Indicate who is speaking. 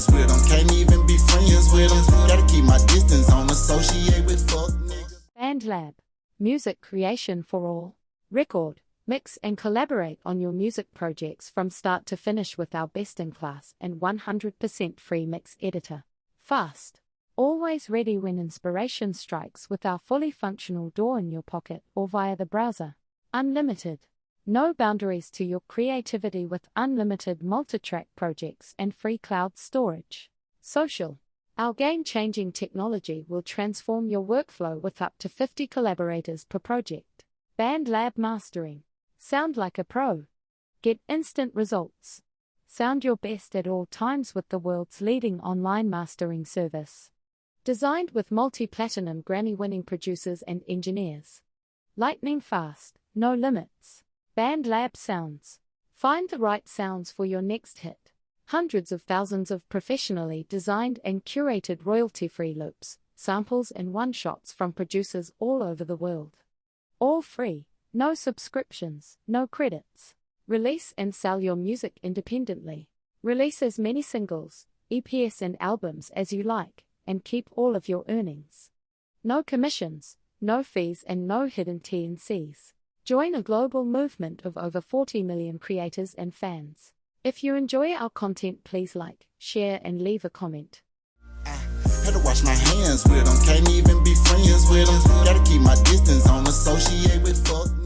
Speaker 1: hands with them, can't even be friends with them. Gotta keep my distance, don't associate with fuck niggas.
Speaker 2: BandLab. Music creation for all. Record, mix and collaborate on your music projects from start to finish with our best-in-class and 100% free mix editor. Fast. Always ready when inspiration strikes with our fully functional DAW in your pocket or via the browser. Unlimited. No boundaries to your creativity with unlimited multi-track projects and free cloud storage. Social. Our game-changing technology will transform your workflow with up to 50 collaborators per project. BandLab Mastering. Sound like a pro. Get instant results. Sound your best at all times with the world's leading online mastering service. Designed with multi-platinum Grammy-winning producers and engineers. Lightning fast, no limits. BandLab Sounds. Find the right sounds for your next hit. Hundreds of thousands of professionally designed and curated royalty-free loops, samples and one-shots from producers all over the world. All free, no subscriptions, no credits. Release and sell your music independently. Release as many singles, EPs and albums as you like, and keep all of your earnings. No commissions, no fees and no hidden T&Cs. Join a global movement of over 40 million creators and fans. If you enjoy our content, please like, share and leave a comment.
Speaker 1: Had to wash my hands with them, can't even be friends with them. Gotta keep my distance, don't associate with fuck